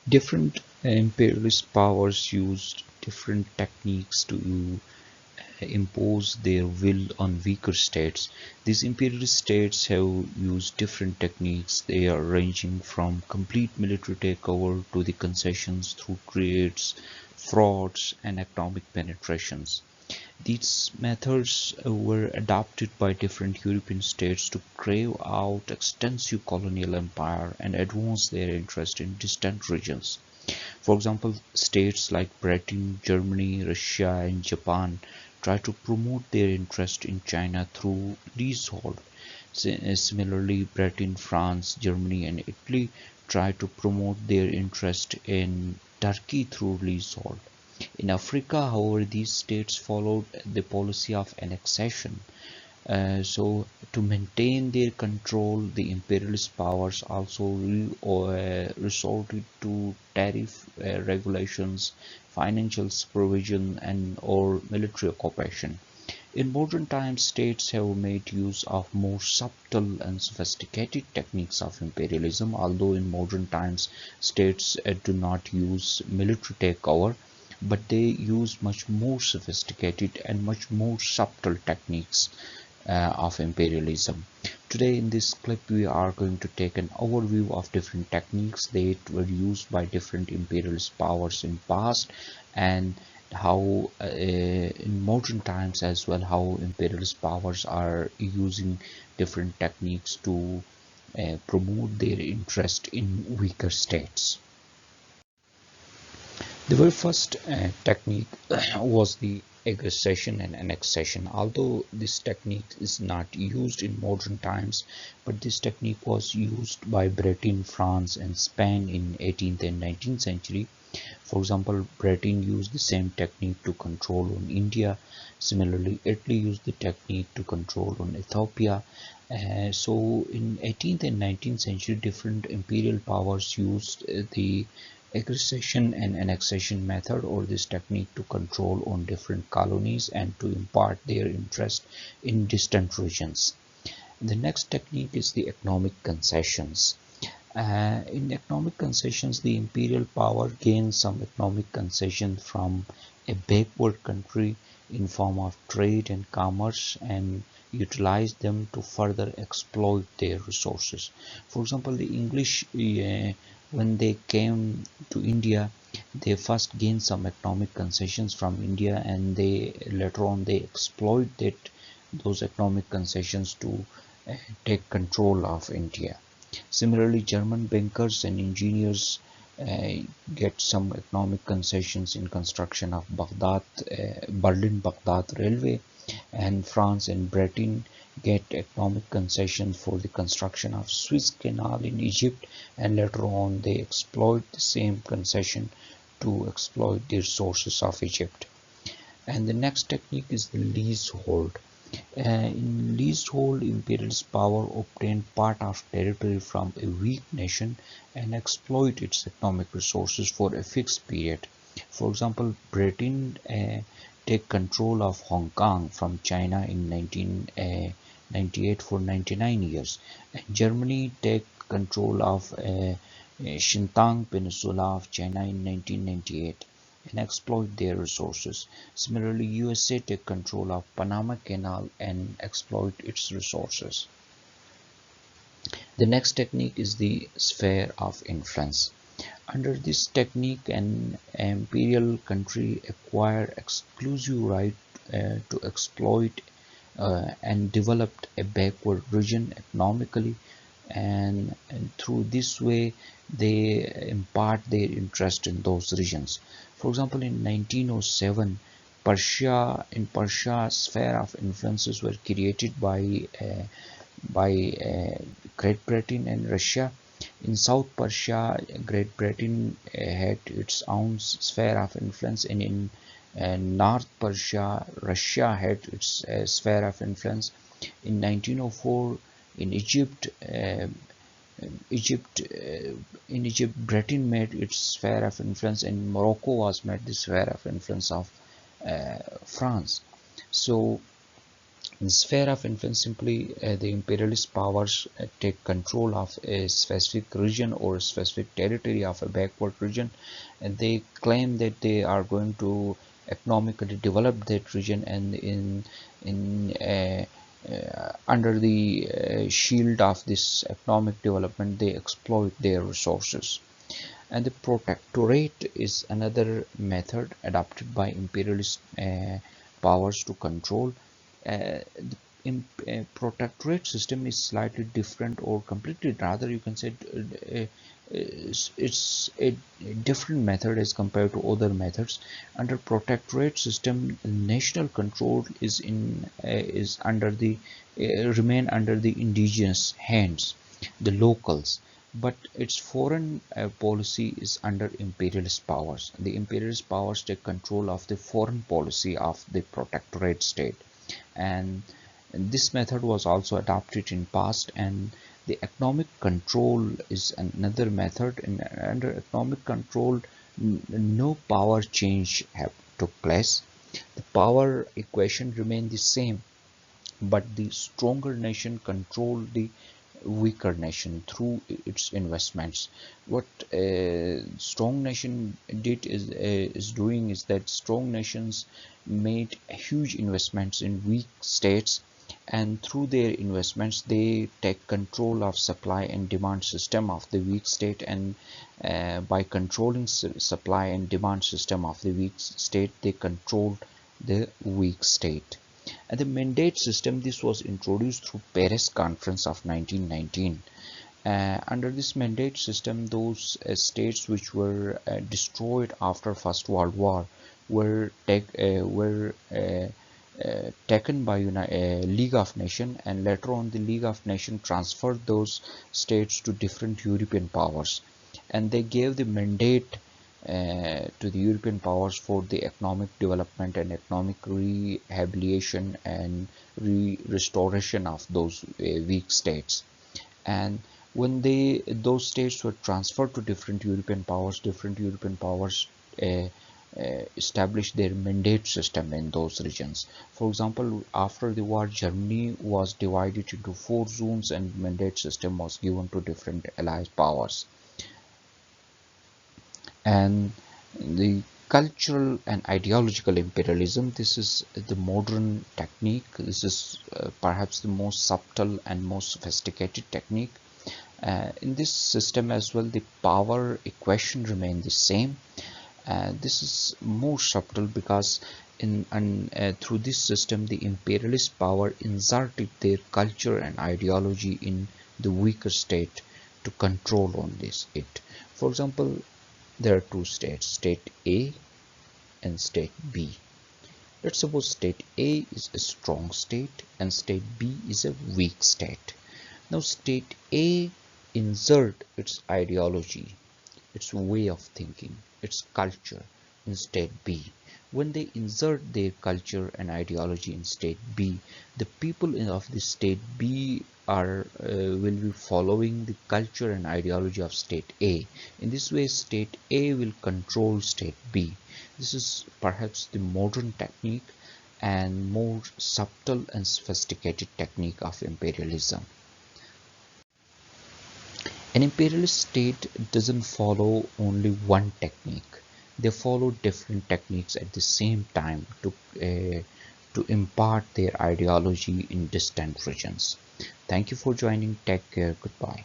Different imperialist powers used different techniques to impose their will on weaker states. These imperialist states have used different techniques. They are ranging from complete military takeover to the concessions through trades, frauds, and economic penetrations. These methods were adopted by different European states to carve out extensive colonial empire and advance their interest in distant regions. For example, states like Britain, Germany, Russia, and Japan try to promote their interest in China through leasehold. Similarly, Britain, France, Germany, and Italy try to promote their interest in Turkey through leasehold. In Africa, however, these states followed the policy of annexation. So, to maintain their control, the imperialist powers also resorted to tariff regulations, financial supervision, and or military occupation. In modern times, states have made use of more subtle and sophisticated techniques of imperialism, although in modern times, states do not use military takeover, but they use much more sophisticated and much more subtle techniques of imperialism. Today in this clip we are going to take an overview of different techniques that were used by different imperialist powers in past, and how in modern times as well, how imperialist powers are using different techniques to promote their interest in weaker states. The very first technique was the aggregation and annexation. Although this technique is not used in modern times, but this technique was used by Britain, France, and Spain in 18th and 19th century. For example, Britain used the same technique to control on India. Similarly, Italy used the technique to control on Ethiopia. So in 18th and 19th century, different imperial powers used the aggregation and annexation method, or this technique, to control on different colonies and to impart their interest in distant regions. The next technique is the economic concessions. In economic concessions, the imperial power gains some economic concession from a backward country in form of trade and commerce, and utilize them to further exploit their resources. For example, the English, when they came to India, they first gained some economic concessions from India, and they later on they exploited those economic concessions to take control of India. Similarly, German bankers and engineers uh, get some economic concessions in construction of Berlin-Baghdad railway, and France and Britain get economic concessions for the construction of Suez Canal in Egypt, and later on they exploit the same concession to exploit the resources of Egypt. And the next technique is the leasehold. In leasehold, imperialist power obtained part of territory from a weak nation and exploit its economic resources for a fixed period. For example, Britain take control of Hong Kong from China in 1998 for 99 years, and Germany take control of Xinjiang Peninsula of China in 1998 and exploit their resources. Similarly, USA take control of Panama Canal and exploit its resources. The next technique is the sphere of influence. Under this technique, an imperial country acquired exclusive right to exploit and developed a backward region economically, and through this way they impart their interest in those regions. For example, in 1907, Persia, sphere of influences were created by Great Britain and Russia. In South Persia, Great Britain had its own sphere of influence, and in North Persia, Russia had its sphere of influence. In 1904, in Egypt, in Egypt, Britain made its sphere of influence, and Morocco was made the sphere of influence of France. So In sphere of influence, simply the imperialist powers take control of a specific region or a specific territory of a backward region, and they claim that they are going to economically develop that region, and under the shield of this economic development, they exploit their resources. And the protectorate is another method adopted by imperialist powers to control. The protectorate system is slightly different, or completely, rather you can say it's a different method as compared to other methods. Under protectorate system, national control is under the remain under the indigenous hands, the locals, but its foreign policy is under imperialist powers. The imperialist powers take control of the foreign policy of the protectorate state, and this method was also adopted in past. And the economic control is another method, and under economic control no power change have took place. The power equation remained the same, but the stronger nation controlled the weaker nation through its investments. What a strong nation is doing is that strong nations made huge investments in weak states, and through their investments they take control of supply and demand system of the weak state, and by controlling supply and demand system of the weak state, they controlled the weak state. And the mandate system, this was introduced through Paris Conference of 1919. Under this mandate system, those states which were destroyed after First World War were taken by League of Nations, and later on the League of Nations transferred those states to different European powers, and they gave the mandate to the European powers for the economic development and economic rehabilitation and restoration of those weak states. And when those states were transferred to different European powers uh, established their mandate system in those regions. For example, after the war, Germany was divided into 4 zones, and mandate system was given to different allied powers. And the cultural and ideological imperialism, this is the modern technique. This is perhaps the most subtle and most sophisticated technique. In this system as well, the power equation remains the same. This is more subtle because through this system, the imperialist power inserted their culture and ideology in the weaker state to control on it. For example, there are two states, state A and state B. Let's suppose state A is a strong state and state B is a weak state. Now state A insert its ideology, its way of thinking, its culture in state B. When they insert their culture and ideology in state B, the people of the state B will be following the culture and ideology of state A. In this way, state A will control state B. This is perhaps the modern technique and more subtle and sophisticated technique of imperialism. An imperialist state doesn't follow only one technique. They follow different techniques at the same time to impart their ideology in distant regions. Thank you for joining. Take care. Goodbye.